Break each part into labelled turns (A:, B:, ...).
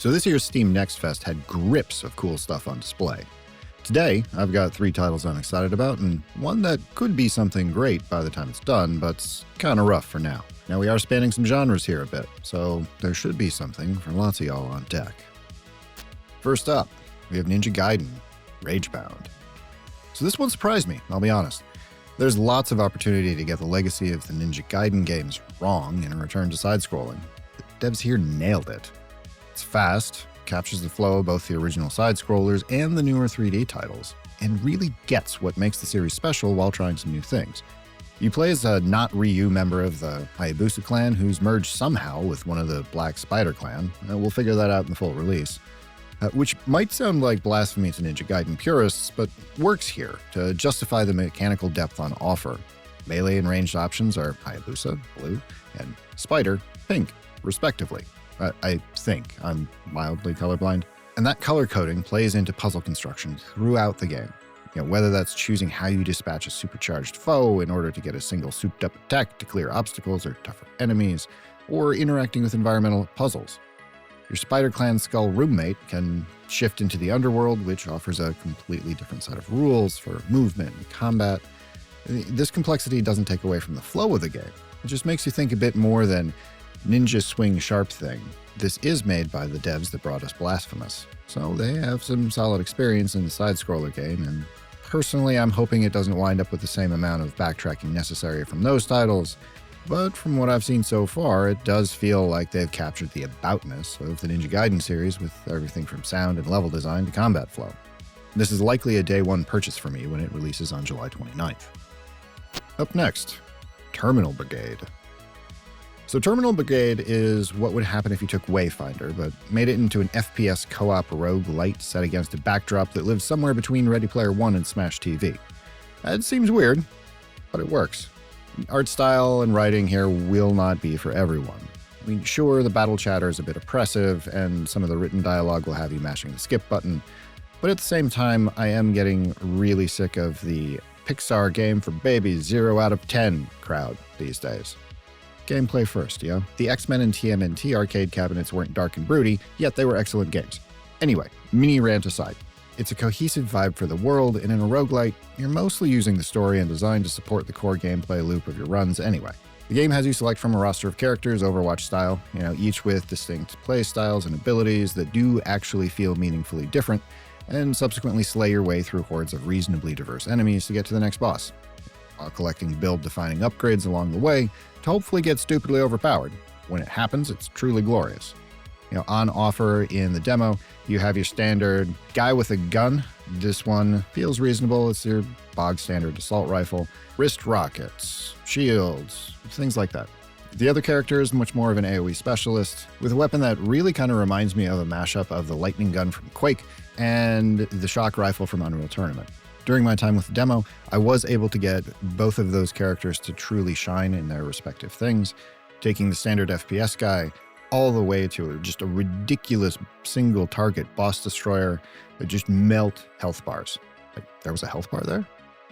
A: So this year's Steam Next Fest had grips of cool stuff on display. Today, I've got 3 titles I'm excited about, and one that could be something great by the time it's done, but's kinda rough for now. Now we are spanning some genres here a bit, so there should be something for lots of y'all on deck. First up, we have Ninja Gaiden, Ragebound. So this one surprised me, I'll be honest. There's lots of opportunity to get the legacy of the Ninja Gaiden games wrong in a return to side-scrolling. The devs here nailed it. It's fast, captures the flow of both the original side-scrollers and the newer 3D titles, and really gets what makes the series special while trying some new things. You play as a not Ryu member of the Hayabusa clan who's merged somehow with one of the Black Spider clan. We'll figure that out in the full release. Which might sound like blasphemy to Ninja Gaiden purists, but works here to justify the mechanical depth on offer. Melee and ranged options are Hayabusa, blue, and Spider, pink, respectively. I think. I'm mildly colorblind. And that color coding plays into puzzle construction throughout the game. Whether that's choosing how you dispatch a supercharged foe in order to get a single souped-up attack to clear obstacles or tougher enemies, or interacting with environmental puzzles. Your Spider Clan Skull roommate can shift into the underworld, which offers a completely different set of rules for movement and combat. This complexity doesn't take away from the flow of the game. It just makes you think a bit more than ninja swing sharp thing. This is made by the devs that brought us Blasphemous, so they have some solid experience in the side-scroller game, and personally I'm hoping it doesn't wind up with the same amount of backtracking necessary from those titles. But from what I've seen so far, it does feel like they've captured the aboutness of the Ninja Gaiden series with everything from sound and level design to combat flow. This is likely a day one purchase for me when it releases on July 29th. Up next, Terminull Brigade. So Terminull Brigade is what would happen if you took Wayfinder, but made it into an FPS co-op roguelite set against a backdrop that lives somewhere between Ready Player One and Smash TV. It seems weird, but it works. Art style and writing here will not be for everyone. I mean, sure, the battle chatter is a bit oppressive, and some of the written dialogue will have you mashing the skip button, but at the same time, I am getting really sick of the Pixar game for babies 0 out of 10 crowd these days. Gameplay first, yo. The X-Men and TMNT arcade cabinets weren't dark and broody, yet they were excellent games. Anyway, mini rant aside. It's a cohesive vibe for the world, and in a roguelite, you're mostly using the story and design to support the core gameplay loop of your runs anyway. The game has you select from a roster of characters, Overwatch style, each with distinct play styles and abilities that do actually feel meaningfully different, and subsequently slay your way through hordes of reasonably diverse enemies to get to the next boss, while collecting build-defining upgrades along the way to hopefully get stupidly overpowered. When it happens, it's truly glorious. On offer in the demo, you have your standard guy with a gun. This one feels reasonable. It's your bog standard assault rifle, wrist rockets, shields, things like that. The other character is much more of an AoE specialist, with a weapon that really kind of reminds me of a mashup of the lightning gun from Quake and the shock rifle from Unreal Tournament. During my time with the demo, I was able to get both of those characters to truly shine in their respective things, taking the standard FPS guy all the way to just a ridiculous single target boss destroyer that just melt health bars. Like, there was a health bar there?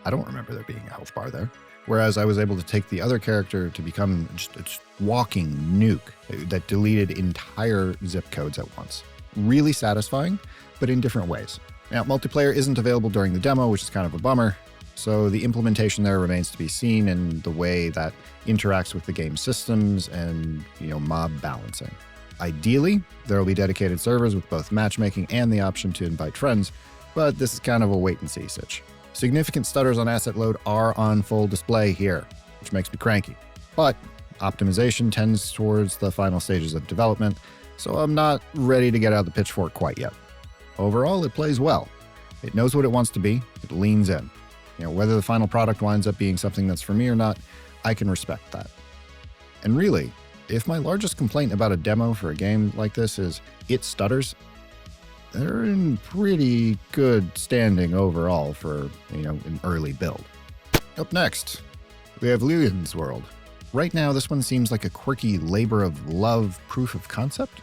A: I don't remember there being a health bar there. Whereas I was able to take the other character to become just a walking nuke that deleted entire zip codes at once. Really satisfying, but in different ways. Now, multiplayer isn't available during the demo, which is kind of a bummer, so the implementation there remains to be seen in the way that interacts with the game systems and, mob balancing. Ideally, there will be dedicated servers with both matchmaking and the option to invite friends, but this is kind of a wait-and-see sitch. Significant stutters on asset load are on full display here, which makes me cranky. But optimization tends towards the final stages of development, so I'm not ready to get out the pitchfork quite yet. Overall, it plays well. It knows what it wants to be, it leans in. Whether the final product winds up being something that's for me or not, I can respect that. And really, if my largest complaint about a demo for a game like this is it stutters, they're in pretty good standing overall for, an early build. Up next, we have Liuyin's World. Right now, this one seems like a quirky labor of love proof of concept.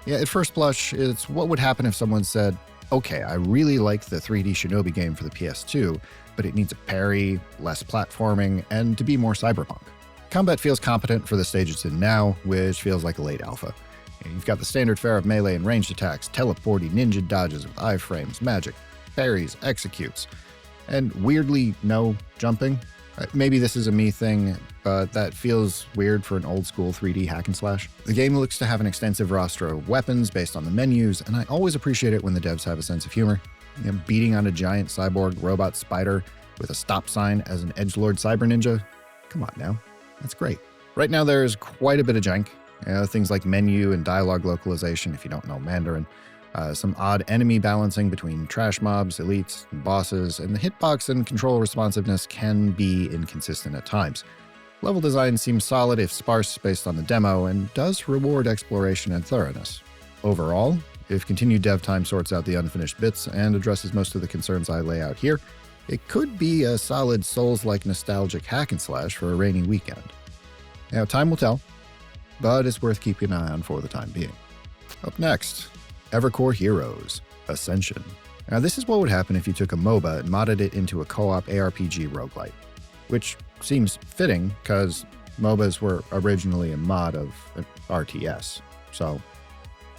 A: Yeah, at first blush, it's what would happen if someone said, okay, I really like the 3D Shinobi game for the PS2, but it needs a parry, less platforming, and to be more cyberpunk. Combat feels competent for the stage it's in now, which feels like a late alpha. You've got the standard fare of melee and ranged attacks, teleporty, ninja dodges with iframes, magic, parries, executes, and weirdly no jumping. Maybe this is a me thing, but that feels weird for an old school 3D hack and slash. The game looks to have an extensive roster of weapons based on the menus, and I always appreciate it when the devs have a sense of humor. Beating on a giant cyborg robot spider with a stop sign as an edgelord cyber ninja? Come on now, that's great. Right now there's quite a bit of jank. Things like menu and dialogue localization if you don't know Mandarin. Some odd enemy balancing between trash mobs, elites, and bosses, and the hitbox and control responsiveness can be inconsistent at times. Level design seems solid if sparse based on the demo, and does reward exploration and thoroughness. Overall, if continued dev time sorts out the unfinished bits and addresses most of the concerns I lay out here, it could be a solid Souls-like nostalgic hack and slash for a rainy weekend. Now, time will tell, but it's worth keeping an eye on for the time being. Up next, Evercore Heroes, Ascension. Now, this is what would happen if you took a MOBA and modded it into a co-op ARPG roguelite, which seems fitting because MOBAs were originally a mod of an RTS. So,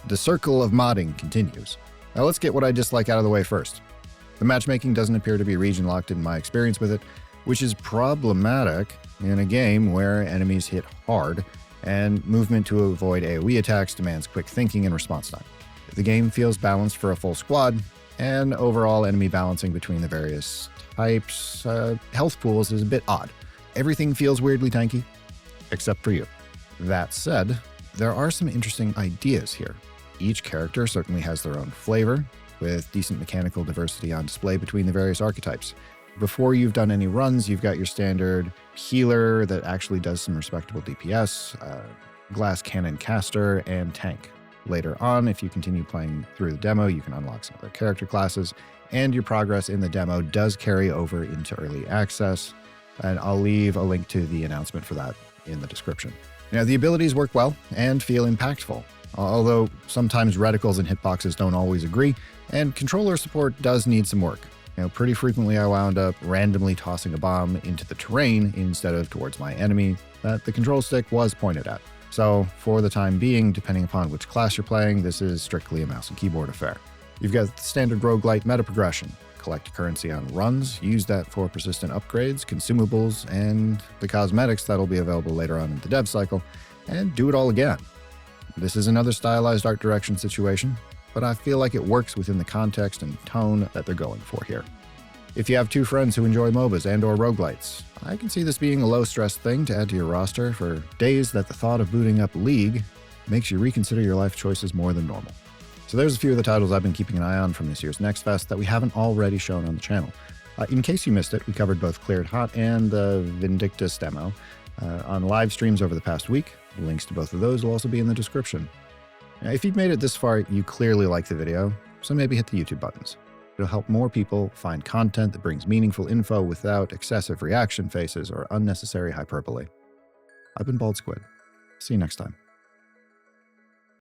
A: the circle of modding continues. Now, let's get what I dislike out of the way first. The matchmaking doesn't appear to be region-locked in my experience with it, which is problematic in a game where enemies hit hard and movement to avoid AoE attacks demands quick thinking and response time. The game feels balanced for a full squad, and overall enemy balancing between the various types, health pools is a bit odd. Everything feels weirdly tanky, except for you. That said, there are some interesting ideas here. Each character certainly has their own flavor, with decent mechanical diversity on display between the various archetypes. Before you've done any runs, you've got your standard healer that actually does some respectable DPS, glass cannon caster, and tank. Later on, if you continue playing through the demo, you can unlock some other character classes, and your progress in the demo does carry over into early access, and I'll leave a link to the announcement for that in the description. Now, the abilities work well and feel impactful, although sometimes reticles and hitboxes don't always agree, and controller support does need some work. Pretty frequently I wound up randomly tossing a bomb into the terrain instead of towards my enemy that the control stick was pointed at. So, for the time being, depending upon which class you're playing, this is strictly a mouse and keyboard affair. You've got the standard roguelite meta progression. Collect currency on runs, use that for persistent upgrades, consumables, and the cosmetics that'll be available later on in the dev cycle, and do it all again. This is another stylized art direction situation, but I feel like it works within the context and tone that they're going for here. If you have two friends who enjoy MOBAs and/or roguelites, I can see this being a low-stress thing to add to your roster for days that the thought of booting up League makes you reconsider your life choices more than normal. So there's a few of the titles I've been keeping an eye on from this year's Next Fest that we haven't already shown on the channel. In case you missed it, we covered both Cleared Hot and the Vindictus demo on live streams over the past week. Links to both of those will also be in the description. Now, if you've made it this far, you clearly like the video, so maybe hit the YouTube buttons. It'll help more people find content that brings meaningful info without excessive reaction faces or unnecessary hyperbole. I've been Bald Squid. See you next time.